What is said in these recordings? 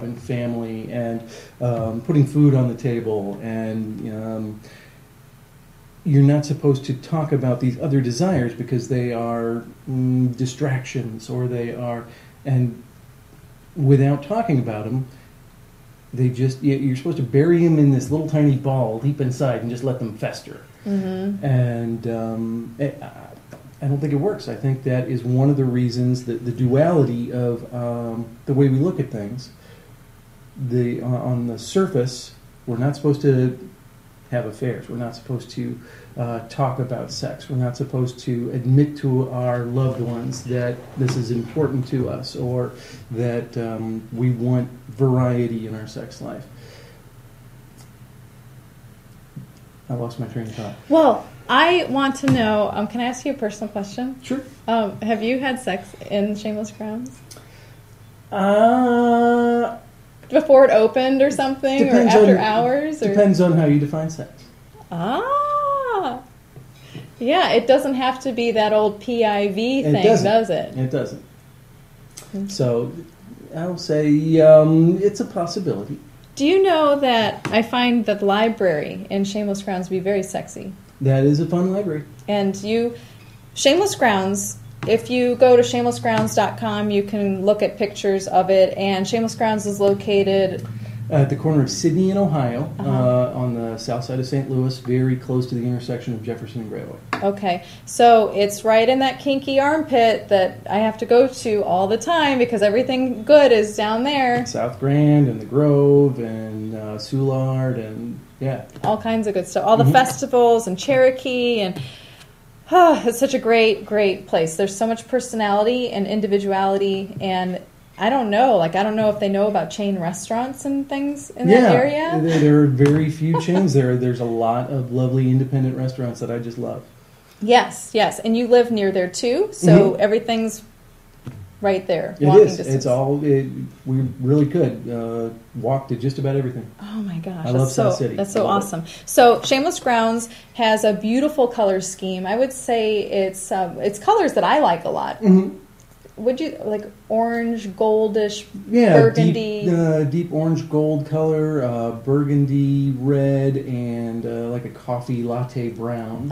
and family and putting food on the table, and you're not supposed to talk about these other desires because they are distractions, or they are, and without talking about them, you're supposed to bury them in this little tiny ball deep inside and just let them fester. Mm-hmm. And I don't think it works. I think that is one of the reasons that the duality of the way we look at things. On the surface, we're not supposed to have affairs. We're not supposed to talk about sex. We're not supposed to admit to our loved ones that this is important to us, or that we want variety in our sex life. I lost my train of thought. Well, I want to know, can I ask you a personal question? Sure. Have you had sex in Shameless Grounds? Before it opened or something? Or after hours? Or? Depends on how you define sex. Ah. Yeah, it doesn't have to be that old PIV thing, does it? It doesn't. Mm-hmm. So I'll say it's a possibility. Do you know that I find that the library in Shameless Grounds to be very sexy? That is a fun library. And Shameless Grounds, if you go to shamelessgrounds.com, you can look at pictures of it. And Shameless Grounds is located at the corner of Sydney and Ohio, on the south side of St. Louis, very close to the intersection of Jefferson and Grayway. Okay, so it's right in that kinky armpit that I have to go to all the time because everything good is down there. South Grand and the Grove and Soulard and, yeah. All kinds of good stuff. All the festivals and Cherokee and... it's such a great, great place. There's so much personality and individuality, and I don't know if they know about chain restaurants and things in that area. There are very few chains there. There's a lot of lovely independent restaurants that I just love. Yes, and you live near there too, so everything's right there. It walking is. Distance. We really could walk to just about everything. Oh my gosh, I love South City. That's so awesome. So Shameless Grounds has a beautiful color scheme. I would say it's colors that I like a lot. Mm-hmm. Would you like orange, goldish, burgundy? Deep orange gold color, burgundy, red, and like a coffee latte brown.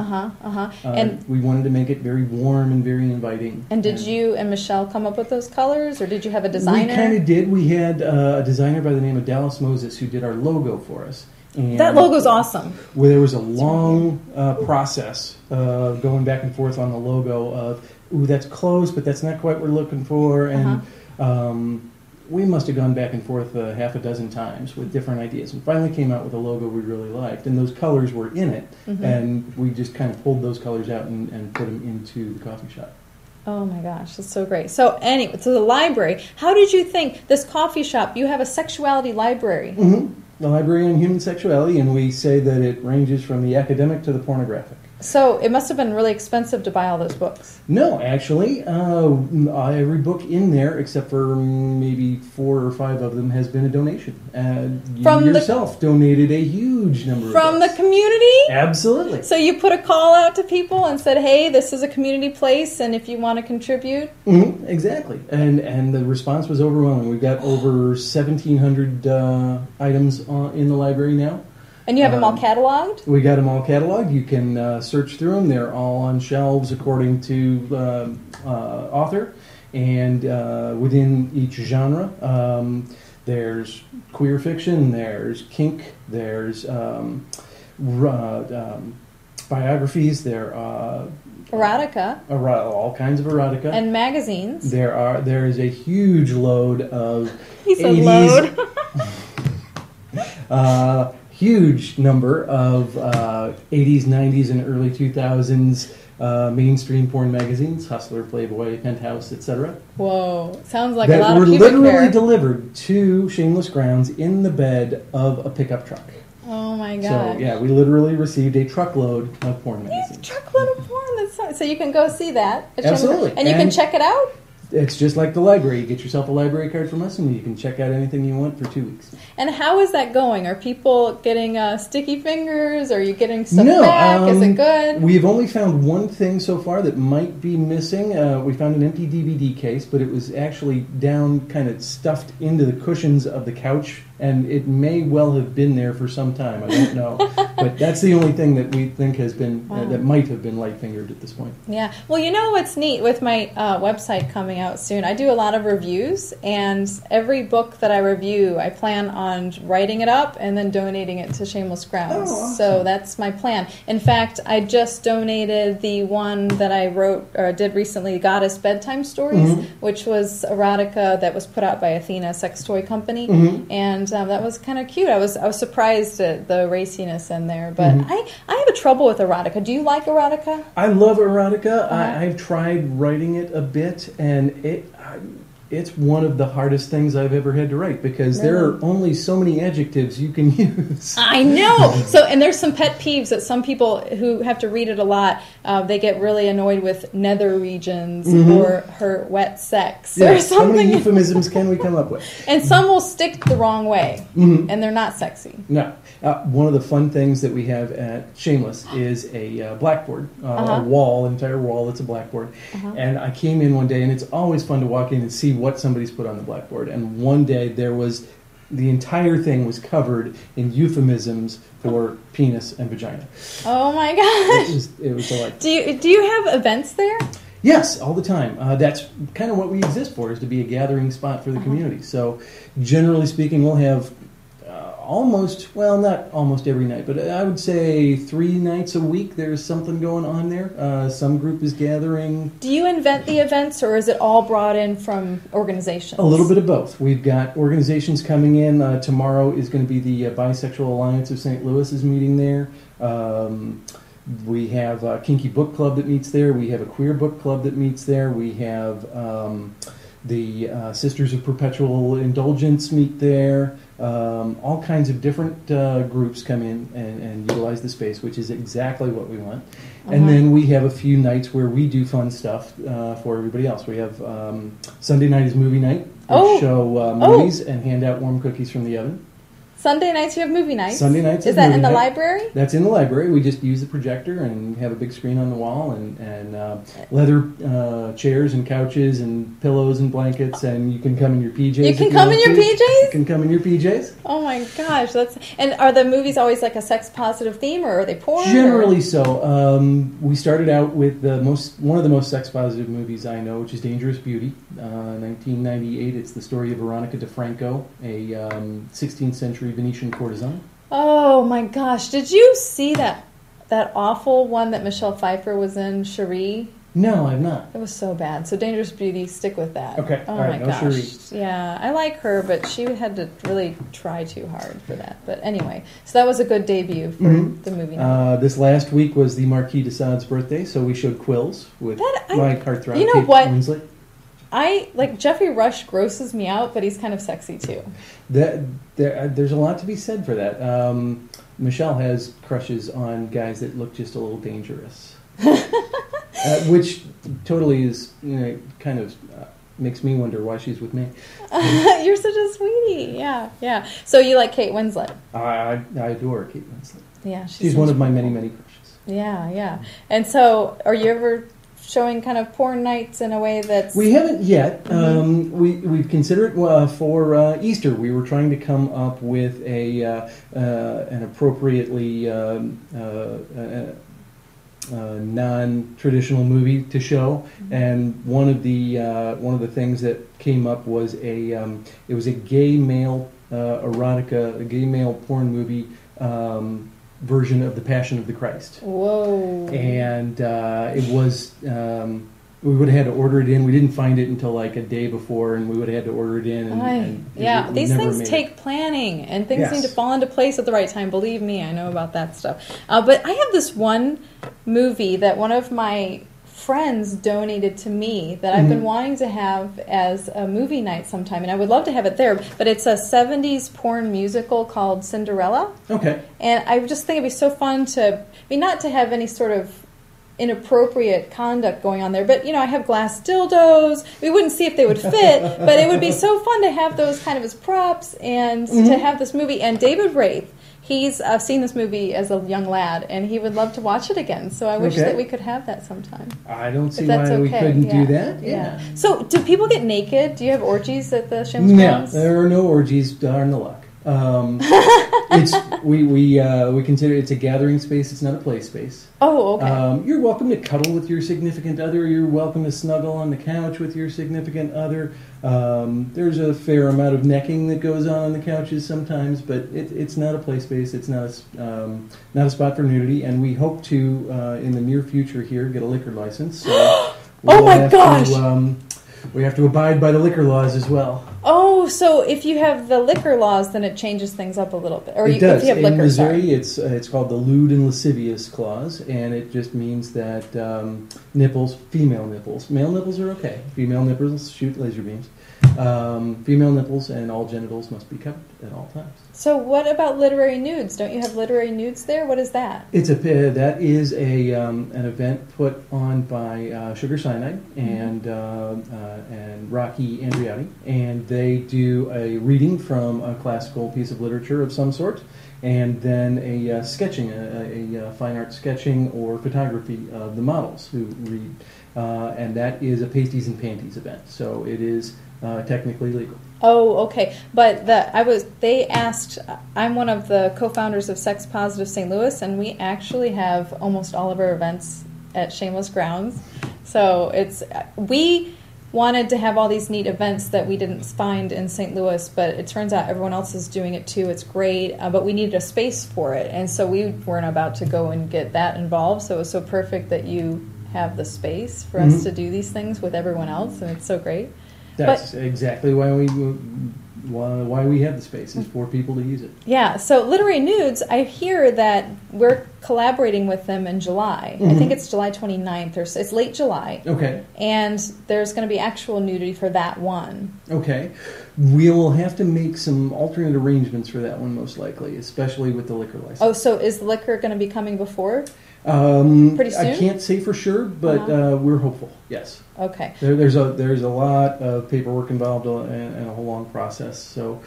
And we wanted to make it very warm and very inviting. And did you and Michelle come up with those colors, or did you have a designer? We kind of did. We had a designer by the name of Dallas Moses who did our logo for us. And that logo's awesome. Well, there was a long process going back and forth on the logo of, ooh, that's close, but that's not quite what we're looking for. And we must have gone back and forth half a dozen times with different ideas, and finally came out with a logo we really liked. And those colors were in it, and we just kind of pulled those colors out and put them into the coffee shop. Oh my gosh, that's so great. So anyway, so the library, how did you think this coffee shop, you have a sexuality library? The Library on Human Sexuality, and we say that it ranges from the academic to the pornographic. So it must have been really expensive to buy all those books. No, actually, every book in there, except for maybe 4 or 5 of them, has been a donation. You yourself donated a huge number of books. From the community? Absolutely. So you put a call out to people and said, hey, this is a community place, and if you want to contribute? Exactly. And the response was overwhelming. We've got over 1,700 items in the library now. And you have them all cataloged? We got them all cataloged. You can search through them. They're all on shelves according to author. And within each genre, there's queer fiction, there's kink, there's biographies, there are... Erotica. All kinds of erotica. And magazines. There is a huge load of... He said load. Huge number of 80s, 90s, and early 2000s mainstream porn magazines, Hustler, Playboy, Penthouse, etc. Whoa, sounds like a lot of pubic hair. That were literally delivered to Shameless Grounds in the bed of a pickup truck. Oh my god! So yeah, we literally received a truckload of porn magazines. Truckload of porn. So you can go see that. Absolutely, and you can check it out. It's just like the library. You get yourself a library card from us, and you can check out anything you want for 2 weeks. And how is that going? Are people getting sticky fingers? Are you getting stuff back? Is it good? We've only found one thing so far that might be missing. We found an empty DVD case, but it was actually down, kind of stuffed into the cushions of the couch, and it may well have been there for some time. I don't know. But that's the only thing that we think has been, that might have been light-fingered at this point. Yeah. Well, you know what's neat with my website coming out soon? I do a lot of reviews, and every book that I review, I plan on writing it up and then donating it to Shameless Grounds. Oh, awesome. So that's my plan. In fact, I just donated the one that I wrote or did recently, Goddess Bedtime Stories, which was erotica that was put out by Athena Sex Toy Company, and that was kind of cute. I was surprised at the raciness in there, but I have a trouble with erotica. Do you like erotica? I love erotica. I've tried writing it a bit, and it's one of the hardest things I've ever had to write because there are only so many adjectives you can use. I know. So, and there's some pet peeves that some people who have to read it a lot, they get really annoyed with nether regions or her wet sex or something. How many euphemisms can we come up with? And some will stick the wrong way, and they're not sexy. No. One of the fun things that we have at Shameless is a blackboard, a wall, entire wall that's a blackboard. And I came in one day, and it's always fun to walk in and see what somebody's put on the blackboard. And one day there was, the entire thing was covered in euphemisms for penis and vagina. Oh my gosh. It was delightful. Do you have events there? Yes, all the time. That's kind of what we exist for, is to be a gathering spot for the community. So generally speaking, we'll have not almost every night, but I would say 3 nights a week there's something going on there. Some group is gathering. Do you invent the events, or is it all brought in from organizations? A little bit of both. We've got organizations coming in. Tomorrow is going to be the Bisexual Alliance of St. Louis is meeting there. We have a Kinky Book Club that meets there. We have a Queer Book Club that meets there. We have the Sisters of Perpetual Indulgence meet there. All kinds of different groups come in and utilize the space, which is exactly what we want. And then we have a few nights where we do fun stuff for everybody else. We have Sunday night is movie night. We show movies and hand out warm cookies from the oven. Sunday nights you have movie nights? Sunday nights is that in the library? That's in the library. We just use the projector and have a big screen on the wall and leather chairs and couches and pillows and blankets, and you can come in your PJs. You can come in your PJs? You can come in your PJs. Oh my gosh. And are the movies always like a sex positive theme, or are they porn? Generally so. We started out with one of the most sex positive movies I know, which is Dangerous Beauty. 1998. It's the story of Veronica DeFranco, a 16th century Venetian courtesan. Oh my gosh! Did you see that awful one that Michelle Pfeiffer was in, Cherie? No, I've not. It was so bad. So Dangerous Beauty, stick with that. Okay. Oh all right, my gosh. Cherie. Yeah, I like her, but she had to really try too hard for that. But anyway, so that was a good debut for the movie. This last week was the Marquis de Sade's birthday, so we showed Quills with my heartthrob. You know Kate what? Winslet. Jeffrey Rush grosses me out, but he's kind of sexy too. There's a lot to be said for that. Michelle has crushes on guys that look just a little dangerous, which totally is kind of makes me wonder why she's with me. You're such a sweetie. Yeah. So you like Kate Winslet? I adore Kate Winslet. Yeah, she's one of my many crushes. Yeah. And so, are you ever showing kind of porn nights in a way that's... We haven't yet. We've considered it for Easter. We were trying to come up with an appropriately non-traditional movie to show, and one of the things that came up was it was a gay male erotica, a gay male porn movie version of The Passion of the Christ. Whoa! And it was we would have had to order it in. We didn't find it until like a day before, and we would have had to order it in. These things take planning, and things need to fall into place at the right time. Believe me, I know about that stuff. But I have this one movie that one of my friends donated to me that I've been wanting to have as a movie night sometime, and I would love to have it there, but it's a 70s porn musical called Cinderella. Okay. And I just think it'd be so fun not to have any sort of inappropriate conduct going on there. But, I have glass dildos. We wouldn't see if they would fit, but it would be so fun to have those kind of as props and to have this movie. And David Wraith, I've seen this movie as a young lad, and he would love to watch it again. So I wish that we could have that sometime. I don't see why we couldn't do that. Yeah. So do people get naked? Do you have orgies at the Shameless Grounds? No, there are no orgies. Darn the luck. We consider it's a gathering space. It's not a play space. Oh, okay. You're welcome to cuddle with your significant other. You're welcome to snuggle on the couch with your significant other. There's a fair amount of necking that goes on the couches sometimes, but it's not a play space. It's not a spot for nudity, and we hope to in the near future here get a liquor license. So oh my gosh! We have to abide by the liquor laws as well. Oh, so if you have the liquor laws, then it changes things up a little bit. Or it does. If you have liquor, in Missouri, it's called the lewd and lascivious clause, and it just means that female nipples, male nipples are okay. Female nipples shoot laser beams. Female nipples and all genitals must be covered at all times. So what about literary nudes? Don't you have literary nudes there? What is that? That is an event put on by Sugar Cyanide and Rocky Andreotti, and they do a reading from a classical piece of literature of some sort, and then a sketching, a fine art sketching or photography of the models who read, and that is a pasties and panties event. So it is technically legal. Oh, okay. But they asked, I'm one of the co-founders of Sex Positive St. Louis, and we actually have almost all of our events at Shameless Grounds. So we wanted to have all these neat events that we didn't find in St. Louis, but it turns out everyone else is doing it too. It's great, but we needed a space for it, and so we weren't about to go and get that involved, so it was so perfect that you have the space for us to do these things with everyone else, and it's so great. That's exactly why we have the space, is for people to use it. Yeah, so Literary Nudes, I hear that we're collaborating with them in July. I think it's July 29th, it's late July. Okay. And there's going to be actual nudity for that one. Okay. We will have to make some alternate arrangements for that one, most likely, especially with the liquor license. Oh, so is the liquor going to be coming before? Pretty soon? I can't say for sure, but we're hopeful. Yes. Okay. There's a lot of paperwork involved and a whole long process. So,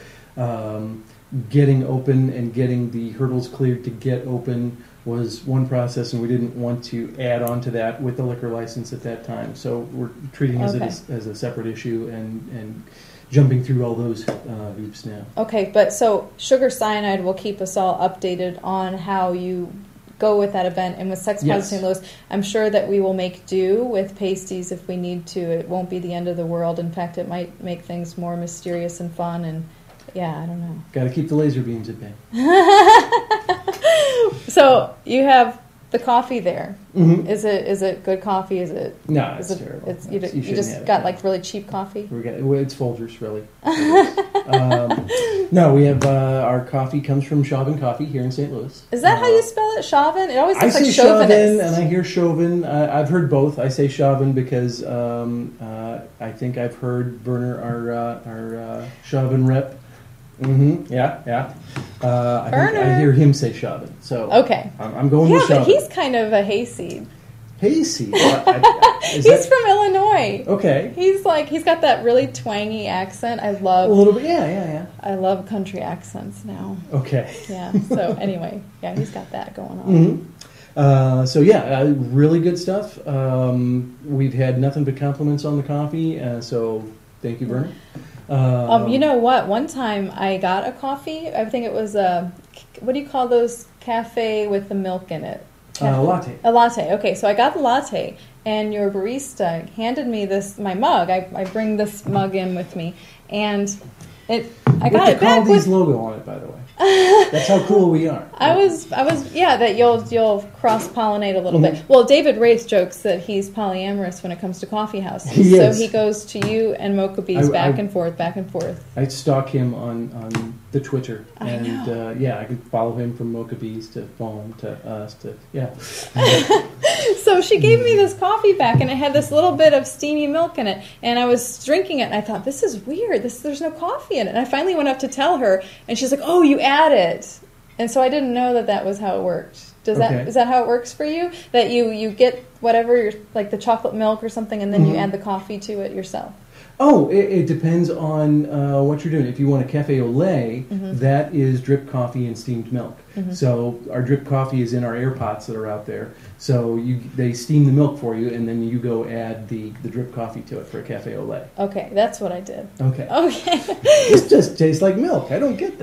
getting open and getting the hurdles cleared to get open was one process, and we didn't want to add on to that with the liquor license at that time. So we're treating it as a separate issue and jumping through all those hoops now. Okay, but so Sugar Cyanide will keep us all updated on how you go with that event, and with Sex Positive St. Louis, I'm sure that we will make do with pasties if we need to. It won't be the end of the world. In fact, it might make things more mysterious and fun, and I don't know. Got to keep the laser beams at bay. So you have the coffee there. Mm-hmm. Is it good coffee? No, it's terrible. You just got like really cheap coffee? It's Folgers, really. No, we have our coffee comes from Chauvin Coffee here in St. Louis. Is that how you spell it, Chauvin? It always looks like chauvinist. I say Chauvin, and I hear Chauvin. I've heard both. I say Chauvin because I think I've heard Werner, our Chauvin rep. Mm-hmm. Yeah. I hear him say Chauvin. So okay, I'm going with Chauvin. Yeah, but he's kind of a hayseed. Hayseed? He's from Illinois. Okay. He's got that really twangy accent. I love a little bit. Yeah. I love country accents now. Okay. Yeah. So anyway, he's got that going on. Mm-hmm. Really good stuff. We've had nothing but compliments on the coffee. So thank you, Vernon. You know what? One time I got a coffee. I think it was what do you call those cafe with the milk in it? Latte. A latte. Okay, so I got the latte, and your barista handed me my mug. I bring this mug in with me, and I got it back with the logo on it, by the way. That's how cool we are. I was that you'll cross-pollinate a little bit. Well, David Wraith jokes that he's polyamorous when it comes to coffee houses. So he goes to you and Mocha Bees back and forth. I stalk him on the Twitter. I can follow him from Mocha Bees to Foam to us to, So she gave me this coffee back, and it had this little bit of steamy milk in it, and I was drinking it, and I thought, this is weird. There's no coffee in it. And I finally went up to tell her, and she's like, oh, you add it. And so I didn't know that was how it worked. Is that how it works for you? That you get whatever, like the chocolate milk or something, and then you add the coffee to it yourself? Oh, it depends on what you're doing. If you want a cafe au lait, that is drip coffee and steamed milk. So our drip coffee is in our air pots that are out there. So they steam the milk for you, and then you go add the drip coffee to it for a cafe au lait. Okay, that's what I did. Okay. Okay. This just tastes like milk. I don't get that.